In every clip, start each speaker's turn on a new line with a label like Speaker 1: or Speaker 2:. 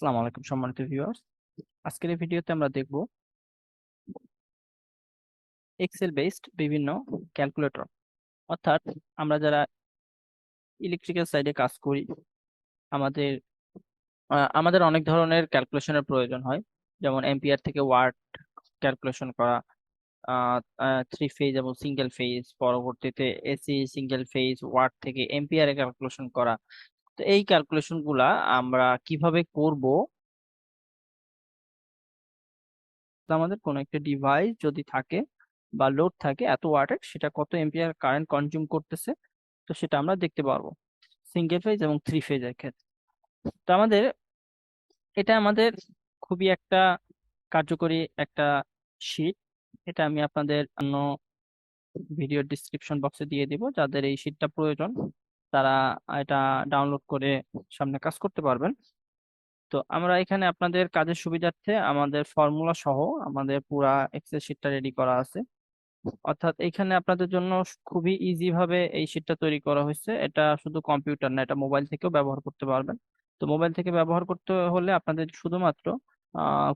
Speaker 1: আসসালামু আলাইকুম সম্মানিত ভিউয়ার্স। আজকের এই ভিডিওতে আমরা দেখব এক্সেল বেসড বিভিন্ন ক্যালকুলেটর। অর্থাৎ আমরা যারা ইলেকট্রিক্যাল সাইডে কাজ করি, আমাদের আমাদের অনেক ধরনের ক্যালকুলেশনের প্রয়োজন হয়। যেমন এম্পিয়ার থেকে ওয়াট ক্যালকুলেশন করা, থ্রি ফেজ এবং সিঙ্গেল ফেজ, পরবর্তীতে এসি সিঙ্গেল ফেজ ওয়াট থেকে এম্পিয়ারে ক্যালকুলেশন করা। তো এই ক্যালকুলেশন গুলা আমরা কিভাবে করব? আমাদের কোনো একটা ডিভাইস যদি থাকে বা লোড থাকে এত ওয়াটের, সেটা কত এম্পিয়ার কারেন্ট কনজিউম করতেছে, তো সেটা আমরা দেখতে পারবো সিঙ্গেল ফেজ এবং থ্রি ফেজের ক্ষেত্রে। তো এটা আমাদের খুবই একটা কার্যকরী একটা শীট। এটা আমি আপনাদের অন্য ভিডিও ডিসক্রিপশন বক্সে দিয়ে দিব। যাদের এই শীটটা প্রয়োজন তারা এটা ডাউনলোড করে সামনে কাজ করতে পারবেন। তো আমরা এখানে আপনাদের কাজের সুবিধার্থে আমাদের ফর্মুলা সহ আমাদের পুরা এক্সেল শীটটা রেডি করা আছে। অর্থাৎ এখানে আপনাদের জন্য খুবই ইজি ভাবে এই শীটটা তৈরি করা হয়েছে। এটা শুধু কম্পিউটার না, এটা মোবাইল থেকেও ব্যবহার করতে পারবেন। তো মোবাইল থেকে ব্যবহার করতে হলে আপনাদের শুধুমাত্র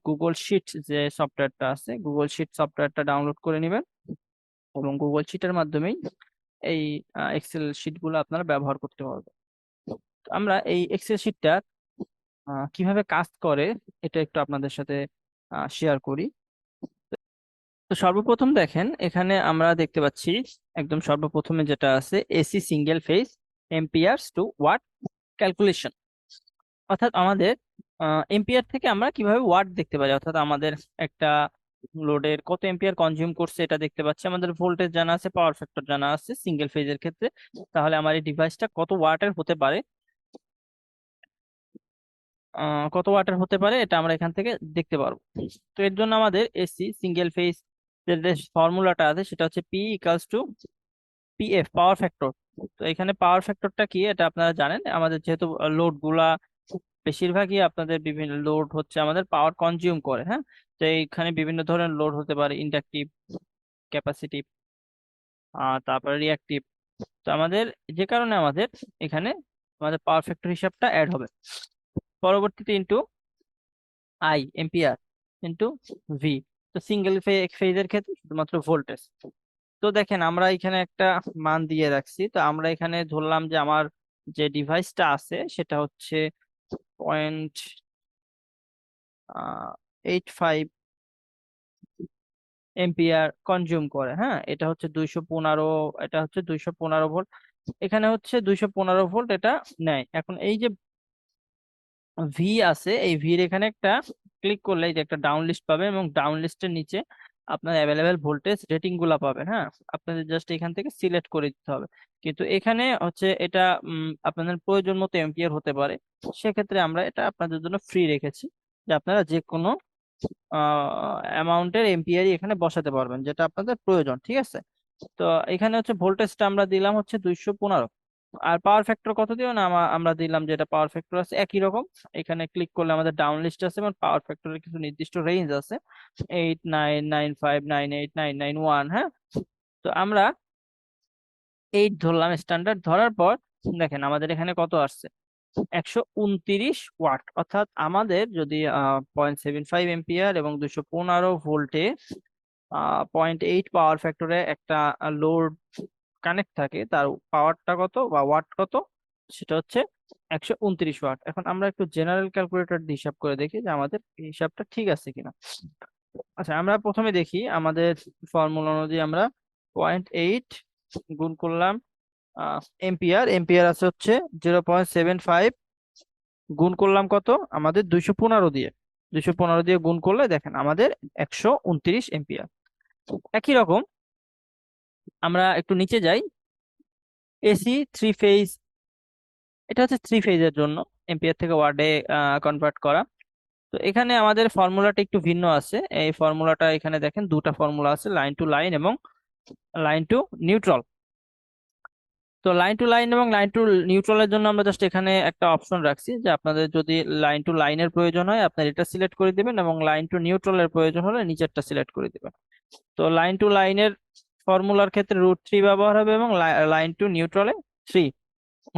Speaker 1: গুগল শিট যে সফটওয়্যারটা আছে, গুগল শিট সফটওয়্যারটা ডাউনলোড করে নেবেন এবং গুগল শিটের মাধ্যমেই এই এক্সেল শিটগুলো আপনারা ব্যবহার করতে পারবেন। তো আমরা এই এক্সেল শিটটা কিভাবে কাজ করে এটা একটু আপনাদের সাথে শেয়ার করি। তো সর্বপ্রথম দেখেন, এখানে আমরা দেখতে পাচ্ছি একদম সর্বপ্রথমে যেটা আছে AC single phase amperes to watt calculation. অর্থাৎ আমাদের এম্পিয়ার থেকে আমরা কিভাবে ওয়াট দেখতে পারি, অর্থাৎ আমাদের একটা লোডের কত এম্পিয়ার কনজিউম করছে এটা দেখতে পাচ্ছি। আমাদের ভোল্টেজ জানা আছে, পাওয়ার ফ্যাক্টর জানা আছে সিঙ্গেল ফেজের ক্ষেত্রে। তাহলে আমার এই ডিভাইসটা কত ওয়াটের হতে পারে এটা আমরা এখান থেকে দেখতে পারবো। তো এর জন্য আমাদের এসি সিঙ্গেল ফেজ যে ফর্মুলাটা আছে সেটা হচ্ছে P equals two PF, power factor. তো এখানে পাওয়ার ফ্যাক্টরটা কি এটা আপনারা জানেন। আমাদের যেহেতু লোড গুলা বেশিরভাগই আপনাদের বিভিন্ন লোড হচ্ছে আমাদের পাওয়ার কনজিউম করে, হ্যাঁ। তো এইখানে বিভিন্ন ধরনের লোড হতে পারে, ইন্ডাকটিভ, ক্যাপাসিটিভ, তারপরে রিয়াক্টিভ। তো আমাদের যে কারণে আমাদের এখানে আমাদের পাওয়ার ফ্যাক্টর হিসাবটা অ্যাড হবে। পরবর্তীতে into I ampere into V. তো সিঙ্গেল ফেজের ক্ষেত্রে শুধুমাত্র ভোল্টেজ। তো দেখেন আমরা এখানে একটা মান দিয়ে রাখছি। তো আমরা এখানে ধরলাম যে আমার যে ডিভাইসটা আছে সেটা হচ্ছে 0.85 এম্পিয়ার কনজিউম করে, হ্যাঁ। এটা হচ্ছে 215 ভোল্ট। এখানে হচ্ছে 215 ভোল্ট এটা নেয়। এখন এই যে ভি আছে, এই ভির এখানে একটা ক্লিক করলে এই যে একটা ডাউন লিস্ট পাবেন এবং ডাউন লিস্টের নিচে আপনার অ্যাভেলেবেল ভোল্টেজ রেটিং গুলা পাবেন, হ্যাঁ। আপনাদের জাস্ট এখান থেকে সিলেক্ট করে দিতে হবে। কিন্তু এখানে হচ্ছে এটা আপনাদের প্রয়োজন মতো এম্পিয়ার হতে পারে। সেক্ষেত্রে আমরা এটা আপনাদের জন্য ফ্রি রেখেছি, যে আপনারা যে কোনো অ্যামাউন্টের এম্পিয়ারই এখানে বসাতে পারবেন যেটা আপনাদের প্রয়োজন, ঠিক আছে। তো এখানে হচ্ছে ভোল্টেজটা আমরা দিলাম হচ্ছে 215। আর পাওয়ার ফ্যাক্টর কত দিও না, আমরা দিলাম যেটা পাওয়ার ফ্যাক্টর আছে একই রকম। এখানে ক্লিক করলে আমাদের ডাউন লিস্ট আছে এবং পাওয়ার ফ্যাক্টরের কিছু নির্দিষ্ট রেঞ্জ আছে, 8, 9, 9, 5, 9, 8, 9, 9, 1, হ্যাঁ। তো আমরা 8 ধরলাম স্ট্যান্ডার্ড। ধরার পর দেখেন আমাদের এখানে কত আসছে, 129 ওয়াট। অর্থাৎ আমাদের যদি 0.75 এম্পিয়ার এবং 215 ভোল্টে 0.8 পাওয়ার ফ্যাক্টরে একটা লোড কানেক্ট থাকে, তার পাওয়ারটা কত বা ওয়াট কত, সেটা হচ্ছে 129 ওয়াট। এখন আমরা একটু জেনারেল ক্যালকুলেটর দিয়ে হিসাব করে দেখি যে আমাদের হিসাবটা ঠিক আছে কিনা। আচ্ছা, আমরা প্রথমে দেখি আমাদের ফর্মুলা অনুযায়ী আমরা 0.8 গুণ করলাম এম্পিয়ার। এম্পিয়ার আছে হচ্ছে 0.75 গুণ করলাম কত আমাদের 215 দিয়ে। 215 দিয়ে গুণ করলে দেখেন আমাদের 129 এম্পিয়ার। একই রকম আমরা একটু নিচে যাই, এসি থ্রি ফেজ। এটা হচ্ছে থ্রি ফেজের জন্য এম্পিয়ার থেকে ওয়ার্ডে কনভার্ট করা। তো এখানে আমাদের ফর্মুলাটা একটু ভিন্ন আছে। এই ফর্মুলাটা এখানে দেখেন দুটা ফর্মুলা আছে, লাইন টু লাইন এবং লাইন টু নিউট্রাল। তো লাইন টু লাইন এবং লাইন টু নিউট্রালের জন্য আমরা জাস্ট এখানে একটা অপশন রাখছি যে আপনাদের যদি লাইন টু লাইনের প্রয়োজন হয় আপনার এটা সিলেক্ট করে দিবেন এবং লাইন টু নিউট্রালের প্রয়োজন হলে নিচেরটা সিলেক্ট করে দিবেন। তো লাইন টু লাইনের ফর্মুলার ক্ষেত্রে √3 ব্যবহার হবে এবং লাইন টু নিউট্রালে 3,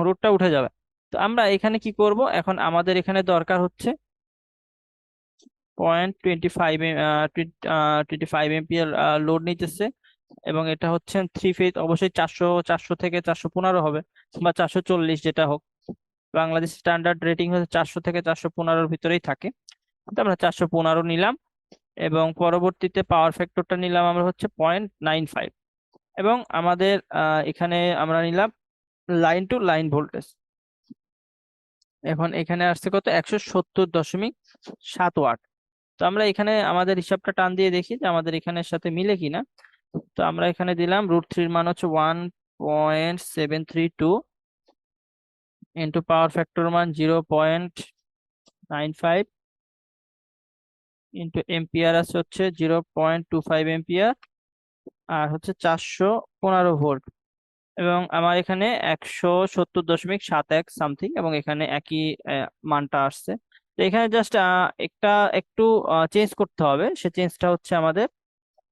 Speaker 1: রুটটা উঠে যাবে। তো আমরা এখানে কি করব, এখন আমাদের এখানে দরকার হচ্ছে 0.25 এম্পিয়ার লোড নিতেছে, এবং এটা হচ্ছে 3 ফেজ, অবশ্যই 400 থেকে 415 হবে, বা 440, যেটা হোক। বাংলাদেশ স্ট্যান্ডার্ড রেটিং হচ্ছে 400 থেকে 415-র ভিতরেই থাকে। তো আমরা 415 নিলাম, এবং পরবর্তীতে পাওয়ার ফ্যাক্টরটা নিলাম আমরা হচ্ছে 0.95। এবং আমাদের এখানে আমরা নিলাম লাইন টু লাইন ভোল্টেজ। এখন এখানে আসছে কত, 170.7 ওয়াট। তো আমরা এখানে আমাদের হিসাবটা টান দিয়ে দেখি যে আমাদের এখানের সাথে মিলে কিনা। তো আমরা এখানে দিলাম √3 মান হচ্ছে 1.732, ইন্টু পাওয়ার ফ্যাক্টর মান 0.95, ইন্টু এম্পিয়ার আছে হচ্ছে 0.25 এম্পিয়ার, আর হচ্ছে 415 ভোল্ট। এবং আমার এখানে 170.71 সামথিং, এবং এখানে একই মানটা আসছে। তো এখানে জাস্ট একটু চেঞ্জ করতে হবে। সে চেঞ্জটা হচ্ছে আমাদের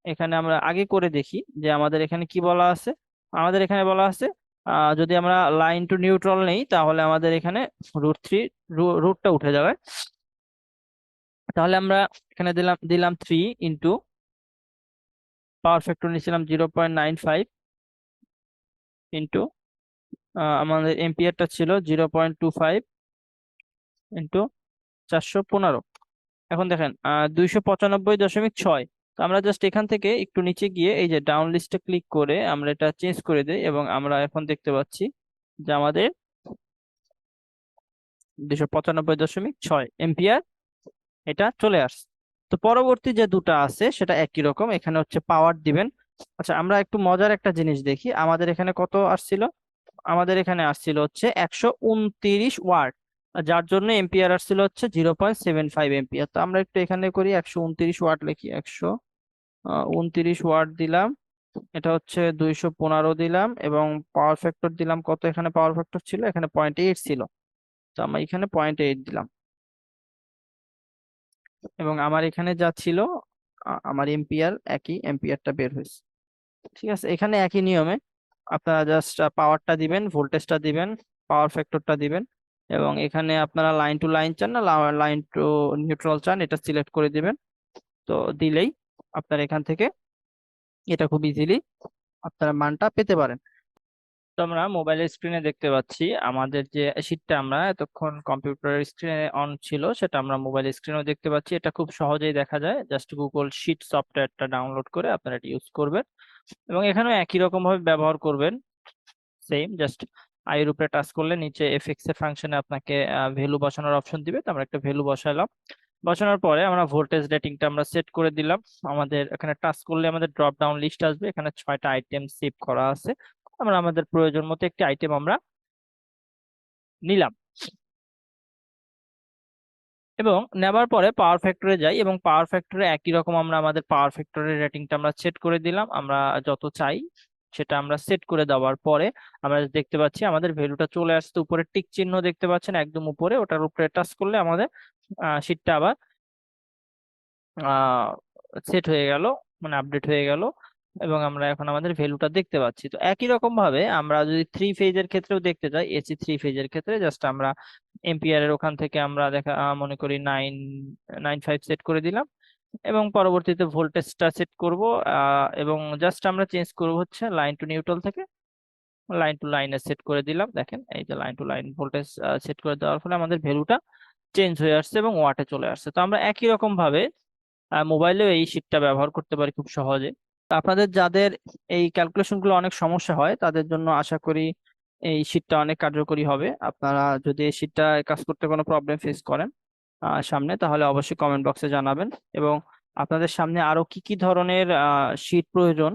Speaker 1: এখানে আমরা আগে করে দেখি যে আমাদের এখানে কি বলা আছে। আমাদের এখানে বলা আছে যদি আমরা লাইন টু নিউট্রাল নেই, তাহলে আমাদের এখানে √3, রুটটা উঠে যাবে। তাহলে আমরা এখানে দিলাম দিলাম 3 ইন্টু পাওয়ার ফ্যাক্টর নিয়েছিলাম 0.95, ইন্টু আমাদের এম্পিয়ারটা ছিল 0.25, ইন্টু 415। এখন দেখেন 295.6। তো আমরা জাস্ট এখান থেকে একটু নিচে গিয়ে এই যে ডাউন লিস্টে ক্লিক করে আমরা এটা চেঞ্জ করে দেই, এবং আমরা এখন দেখতে পাচ্ছি যে আমাদের 295.6 এম্পিয়ার এটা চলে আসছে। তো পরবর্তী যে দুটো আছে সেটা একই রকম, এখানে হচ্ছে পাওয়ার দিবেন। আচ্ছা, আমরা একটু মজার একটা জিনিস দেখি। আমাদের এখানে কত আসছিল, আমাদের এখানে আসছিল হচ্ছে 129 ওয়াট, যার জন্য এম্পিয়ার আসছিল হচ্ছে 0.75 এম্পিয়ার। তো আমরা একটু এখানে করি 129 ওয়াট লিখি, 129 ওয়াট দিলাম, এটা হচ্ছে 215 দিলাম, এবং পাওয়ার ফ্যাক্টর দিলাম কত, এখানে পাওয়ার ফ্যাক্টর ছিল এখানে 0.8 ছিল, তো আমরা এখানে 0.8 দিলাম। এবং আমার এখানে যা ছিল আমার এম্পিয়ার, একই এম্পিয়ারটা বের হয়েছে। ঠিক আছে, এখানে একই নিয়মে আপনারা জাস্ট পাওয়ারটা দিবেন, ভোল্টেজটা দিবেন, পাওয়ার ফ্যাক্টরটা দিবেন, এবং এখানে আপনারা লাইন টু লাইন চান না লাইন টু নিউট্রাল চান, এটা সিলেক্ট করে দিবেন। তো দিলেই আপনার এখান থেকে এটা খুব ইজিলি আপনারা মানটা পেতে পারেন। তো আমরা মোবাইলের স্ক্রিনে দেখতে পাচ্ছি আমাদের যে শীটটা আমরা এতক্ষণ কম্পিউটারের স্ক্রিনে অন ছিল, সেটা আমরা মোবাইল স্ক্রিনেও দেখতে পাচ্ছি। এটা খুব সহজেই দেখা যায়, জাস্ট গুগল শিট সফটওয়্যারটা ডাউনলোড করে আপনারা এটা ইউজ করবেন, এবং এখানেও একই রকম ভাবে ব্যবহার করবেন। সেম, জাস্ট আইয়ের উপরে টাচ করলে নিচে এফএক্স এর ফাংশনে আপনাকে ভ্যালু বসানোর অপশন দিবে। তো আমরা একটা ভ্যালু বসালাম, বসানোর পরে আমরা ভোল্টেজ রেটিংটা আমরা সেট করে দিলাম। আমাদের এখানে টাচ করলে আমাদের ড্রপ ডাউন লিস্ট আসবে, এখানে 6টা আইটেম সেভ করা আছে। আমরা আমাদের প্রয়োজন মতো একটি আইটেম আমরা নিলাম, এবং নেবার পরে পাওয়ার ফ্যাক্টরে যাই, এবং পাওয়ার ফ্যাক্টরে একই রকম আমরা আমাদের পাওয়ার ফ্যাক্টরের রেটিংটা আমরা সেট করে দিলাম। আমরা যত চাই সেটা আমরা সেট করে দেওয়ার পরে আমরা দেখতে পাচ্ছি আমাদের ভ্যালুটা চলে আসছে। উপরে টিক চিহ্ন দেখতে পাচ্ছেন একদম উপরে, ওটার উপরে টাচ করলে আমাদের শীটটা আবার সেট হয়ে গেল, মানে আপডেট হয়ে গেল, এবং আমরা এখন আমাদের ভ্যালুটা দেখতে পাচ্ছি। তো একই রকম ভাবে আমরা যদি 3 ফেজের ক্ষেত্রেও দেখতে চাই, এসি 3 ফেজের ক্ষেত্রে জাস্ট আমরা এম্পিয়ারের ওখান থেকে আমরা দেখা মনে করি 995 সেট করে দিলাম, এবং পরবর্তীতে ভোল্টেজটা সেট করব, এবং জাস্ট আমরা চেঞ্জ করব হচ্ছে লাইন টু নিউট্রাল থেকে লাইন টু লাইনে সেট করে দিলাম। দেখেন এই যে line to line voltage set করে দেওয়ার ফলে আমাদের ভ্যালুটা চেঞ্জ হয়ে আসছে এবং ওয়াটে চলে আসছে। তো আমরা একই রকম ভাবে মোবাইলেও এই শীটটা ব্যবহার করতে পারি খুব সহজে। তো আপনাদের যাদের এই ক্যালকুলেশন গুলো অনেক সমস্যা হয়, তাদের জন্য আশা করি এই শীটটা অনেক কার্যকরী হবে। আপনারা যদি এই শীটটা কাজ করতে কোনো প্রবলেম ফেস করেন সামনে, তাহলে অবশ্যই কমেন্ট বক্সে জানাবেন। এবং আপনাদের সামনে আরো কি কি ধরনের শীট প্রয়োজন,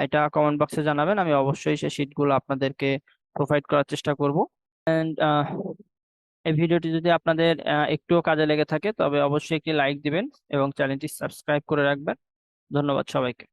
Speaker 1: এটা কমেন্ট বক্সে জানাবেন। আমি অবশ্যই সেই শীটগুলো আপনাদেরকে প্রোভাইড করার চেষ্টা করব। এন্ড এই ভিডিওটি যদি আপনাদের একটুও কাজে লেগে থাকে, তবে অবশ্যই একটি লাইক দিবেন এবং চ্যানেলটি সাবস্ক্রাইব করে রাখবেন। ধন্যবাদ সবাইকে।